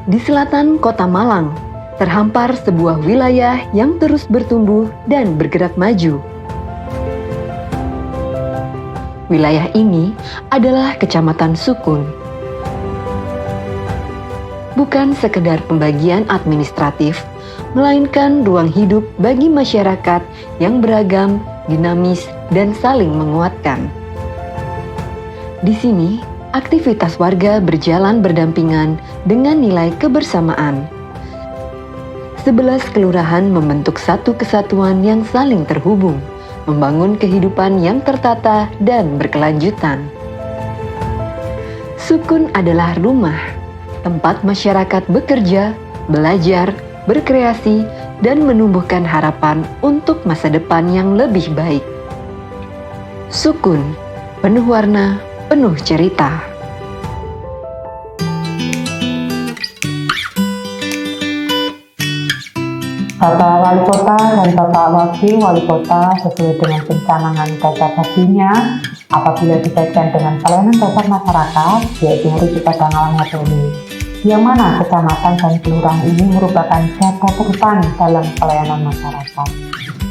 Di selatan kota Malang, terhampar sebuah wilayah yang terus bertumbuh dan bergerak maju. Wilayah ini adalah Kecamatan Sukun. Bukan sekedar pembagian administratif, melainkan ruang hidup bagi masyarakat yang beragam, dinamis, dan saling menguatkan. Di sini, aktivitas warga berjalan berdampingan dengan nilai kebersamaan. 11 kelurahan membentuk satu kesatuan yang saling terhubung, membangun kehidupan yang tertata dan berkelanjutan. Sukun adalah rumah, tempat masyarakat bekerja, belajar, berkreasi, dan menumbuhkan harapan untuk masa depan yang lebih baik. Sukun, penuh warna, penuh cerita. Bapak Wali Kota dan Bapak Wakil Wali Kota sesuai dengan pencanangan dasar hajinya apabila dikaitkan dengan pelayanan dasar masyarakat, yaitu hari kita tanggal ini, yang mana kecamatan dan kelurahan ini merupakan garda terdepan dalam pelayanan masyarakat.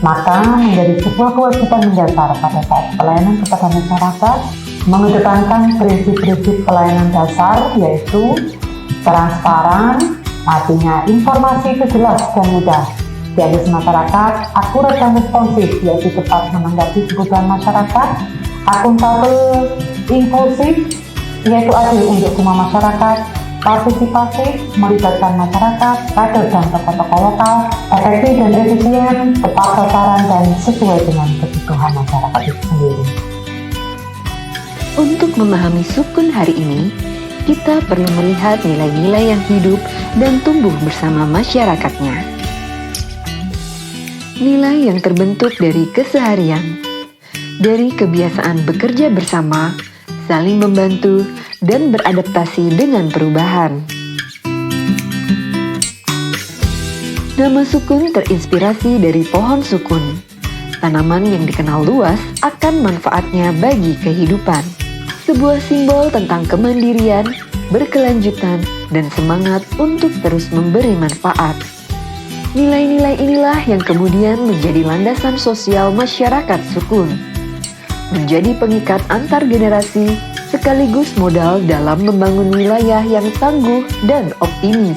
Maka menjadi sebuah kewajiban mendasar pada saat pelayanan kepada masyarakat mengedepankan prinsip-prinsip pelayanan dasar, yaitu transparan, artinya informasi itu jelas dan mudah, diakses masyarakat, akurat dan responsif, yaitu tepat menanggapi kebutuhan masyarakat, akuntabel, inklusif, yaitu adil untuk semua masyarakat, partisipatif, melibatkan masyarakat, kader dan tokoh-tokoh lokal, efektif dan efisien, tepat sasaran, dan sesuai dengan kebutuhan masyarakat itu sendiri. Untuk memahami Sukun hari ini, kita perlu melihat nilai-nilai yang hidup dan tumbuh bersama masyarakatnya. Nilai yang terbentuk dari keseharian, dari kebiasaan bekerja bersama, saling membantu, dan beradaptasi dengan perubahan. Nama Sukun terinspirasi dari pohon sukun, tanaman yang dikenal luas akan manfaatnya bagi kehidupan. Sebuah simbol tentang kemandirian, berkelanjutan, dan semangat untuk terus memberi manfaat. Nilai-nilai inilah yang kemudian menjadi landasan sosial masyarakat Sukun, menjadi pengikat antar generasi, sekaligus modal dalam membangun wilayah yang tangguh dan optimis.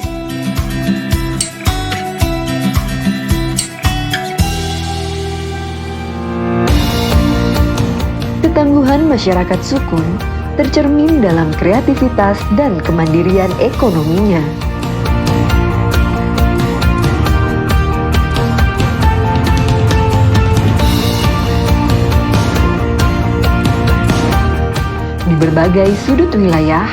Ketangguhan masyarakat Sukun tercermin dalam kreativitas dan kemandirian ekonominya. Di berbagai sudut wilayah,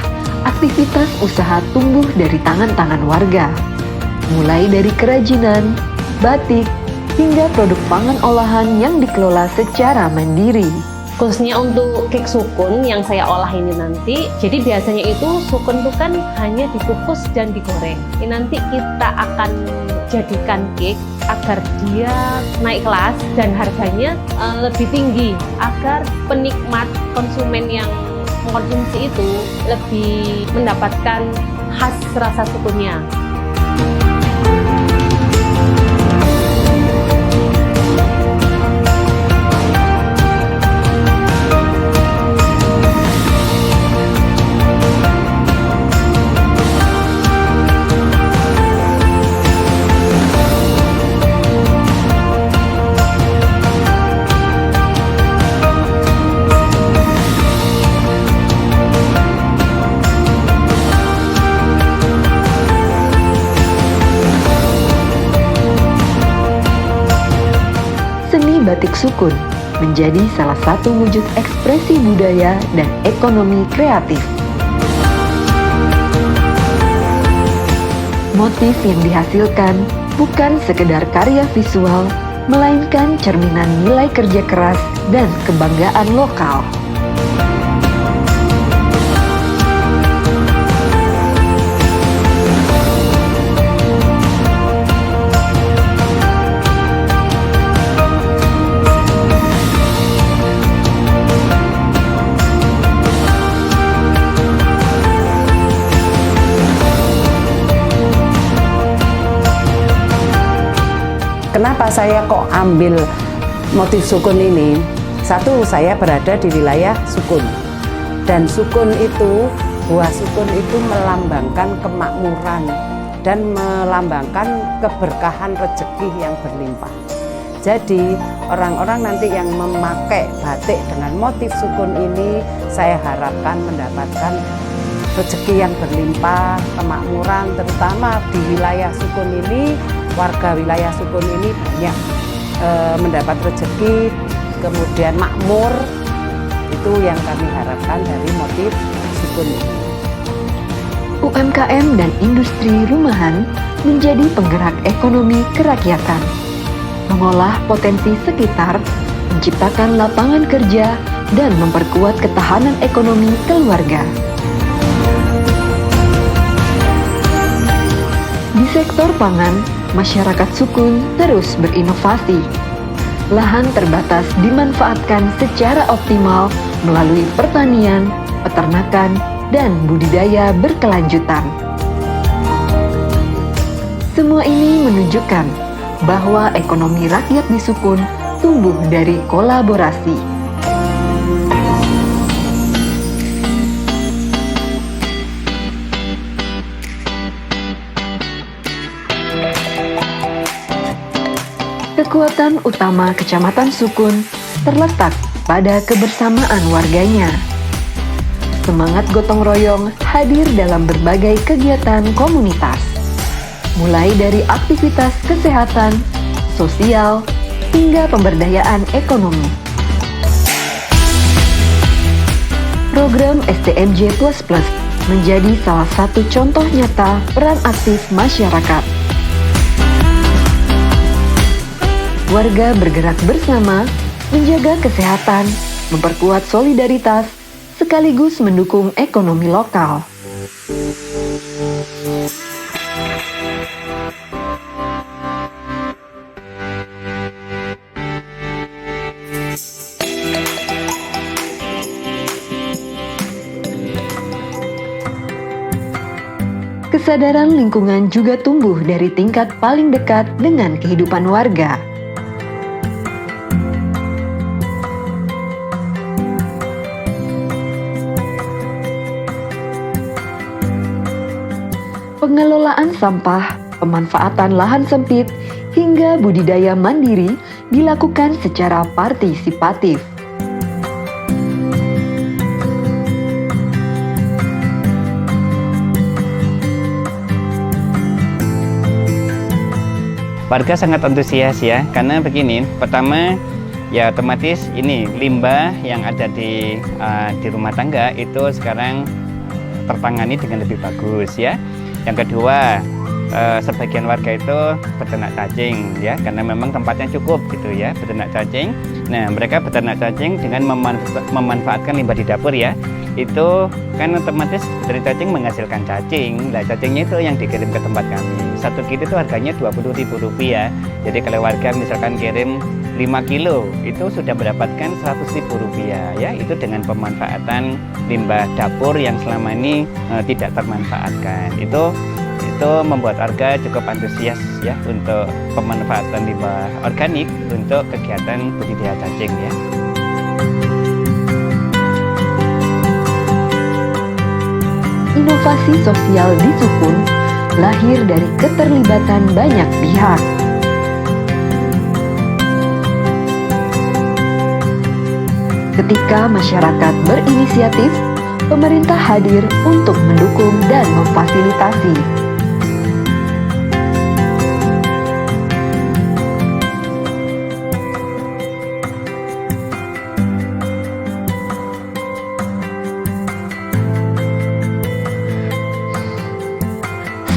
aktivitas usaha tumbuh dari tangan-tangan warga, mulai dari kerajinan, batik, hingga produk pangan olahan yang dikelola secara mandiri. Khususnya untuk cake sukun yang saya olah ini nanti, jadi biasanya itu sukun itu kan hanya dikukus dan digoreng. Ini nanti kita akan jadikan cake agar dia naik kelas dan harganya lebih tinggi, agar penikmat konsumen yang mengkonsumsi itu lebih mendapatkan khas rasa sukunnya. Batik Sukun menjadi salah satu wujud ekspresi budaya dan ekonomi kreatif. Motif yang dihasilkan bukan sekedar karya visual, melainkan cerminan nilai kerja keras dan kebanggaan lokal. Kenapa saya kok ambil motif sukun ini? Satu, saya berada di wilayah sukun. Dan sukun itu, buah sukun itu melambangkan kemakmuran dan melambangkan keberkahan rezeki yang berlimpah. Jadi orang-orang nanti yang memakai batik dengan motif sukun ini, saya harapkan mendapatkan rezeki yang berlimpah, kemakmuran, terutama di wilayah sukun ini, warga wilayah sukun ini banyak mendapat rezeki, kemudian makmur. Itu yang kami harapkan dari motif sukun ini. UMKM dan industri rumahan menjadi penggerak ekonomi kerakyatan, mengolah potensi sekitar, menciptakan lapangan kerja, dan memperkuat ketahanan ekonomi keluarga. Di sektor pangan, masyarakat sukun terus berinovasi. Lahan terbatas dimanfaatkan secara optimal melalui pertanian, peternakan, dan budidaya berkelanjutan. Semua ini menunjukkan bahwa ekonomi rakyat di sukun tumbuh dari kolaborasi. Kekuatan utama Kecamatan Sukun terletak pada kebersamaan warganya. Semangat gotong royong hadir dalam berbagai kegiatan komunitas, mulai dari aktivitas kesehatan, sosial, hingga pemberdayaan ekonomi. Program STMJ++ menjadi salah satu contoh nyata peran aktif masyarakat. Warga bergerak bersama, menjaga kesehatan, memperkuat solidaritas, sekaligus mendukung ekonomi lokal. Kesadaran lingkungan juga tumbuh dari tingkat paling dekat dengan kehidupan warga. Pengelolaan sampah, pemanfaatan lahan sempit, hingga budidaya mandiri dilakukan secara partisipatif. Warga sangat antusias ya, karena begini, pertama ya otomatis ini limbah yang ada di rumah tangga itu sekarang tertangani dengan lebih bagus ya. Yang kedua, sebagian warga itu beternak cacing ya, karena memang tempatnya cukup gitu ya, beternak cacing. Nah, mereka beternak cacing dengan memanfaatkan limbah di dapur ya. Itu kan otomatis dari cacing menghasilkan cacing. Nah, cacingnya itu yang dikirim ke tempat kami. 1 kilo itu harganya Rp20.000. Jadi kalau warga misalkan kirim 5 kilo itu sudah mendapatkan Rp100.000 ya. Itu dengan pemanfaatan limbah dapur yang selama ini tidak termanfaatkan. Itu membuat warga cukup antusias ya untuk pemanfaatan limbah organik untuk kegiatan budidaya cacing ya. Inovasi sosial di Sukun lahir dari keterlibatan banyak pihak. Ketika masyarakat berinisiatif, pemerintah hadir untuk mendukung dan memfasilitasi.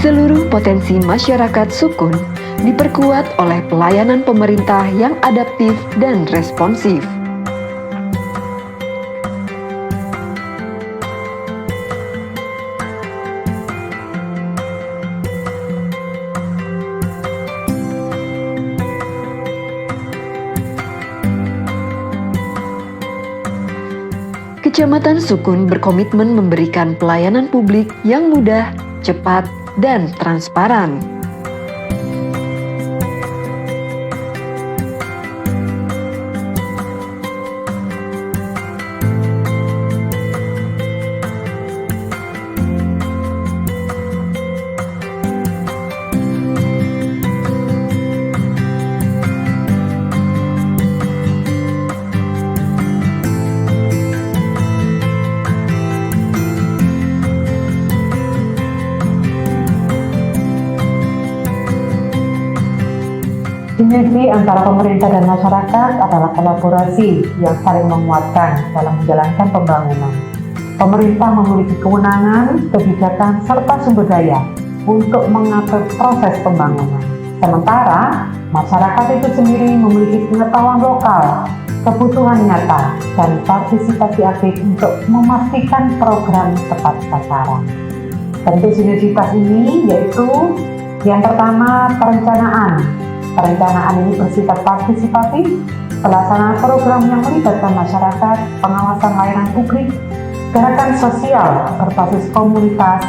Seluruh potensi masyarakat Sukun diperkuat oleh pelayanan pemerintah yang adaptif dan responsif. Kecamatan Sukun berkomitmen memberikan pelayanan publik yang mudah, cepat, dan transparan. Sinergi antara pemerintah dan masyarakat adalah kolaborasi yang saling menguatkan dalam menjalankan pembangunan. Pemerintah memiliki kewenangan, kebijakan, serta sumber daya untuk mengatur proses pembangunan. Sementara, masyarakat itu sendiri memiliki pengetahuan lokal, kebutuhan nyata, dan partisipasi aktif untuk memastikan program tepat sasaran. Bentuk sinergitas ini yaitu yang pertama, perencanaan. Perencanaan ini bersifat partisipatif, pelaksanaan program yang melibatkan masyarakat, pengawasan layanan publik, gerakan sosial berbasis komunitas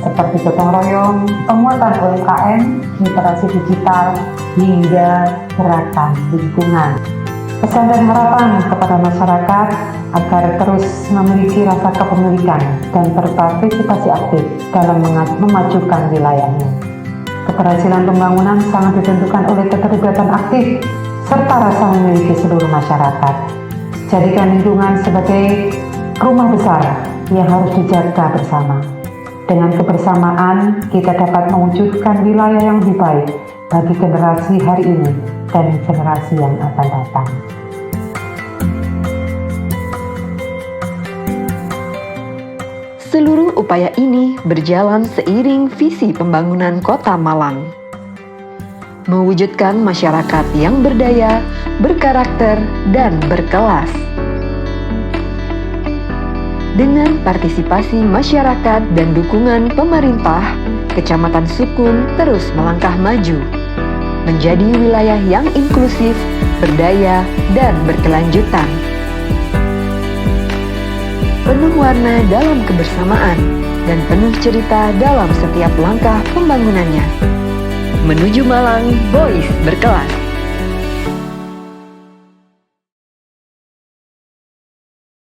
seperti gotong royong, penguatan UMKM, literasi digital, hingga gerakan lingkungan. Pesan dan harapan kepada masyarakat agar terus memiliki rasa kepemilikan dan berpartisipasi aktif dalam memajukan wilayahnya. Keberhasilan pembangunan sangat ditentukan oleh keterlibatan aktif serta rasa memiliki seluruh masyarakat. Jadikan lingkungan sebagai rumah besar yang harus dijaga bersama. Dengan kebersamaan, kita dapat mewujudkan wilayah yang lebih baik bagi generasi hari ini dan generasi yang akan datang. Seluruh upaya ini berjalan seiring visi pembangunan Kota Malang. Mewujudkan masyarakat yang berdaya, berkarakter, dan berkelas. Dengan partisipasi masyarakat dan dukungan pemerintah, Kecamatan Sukun terus melangkah maju, menjadi wilayah yang inklusif, berdaya, dan berkelanjutan. Penuh warna dalam kebersamaan dan penuh cerita dalam setiap langkah pembangunannya. Menuju Malang, Boys berkelas.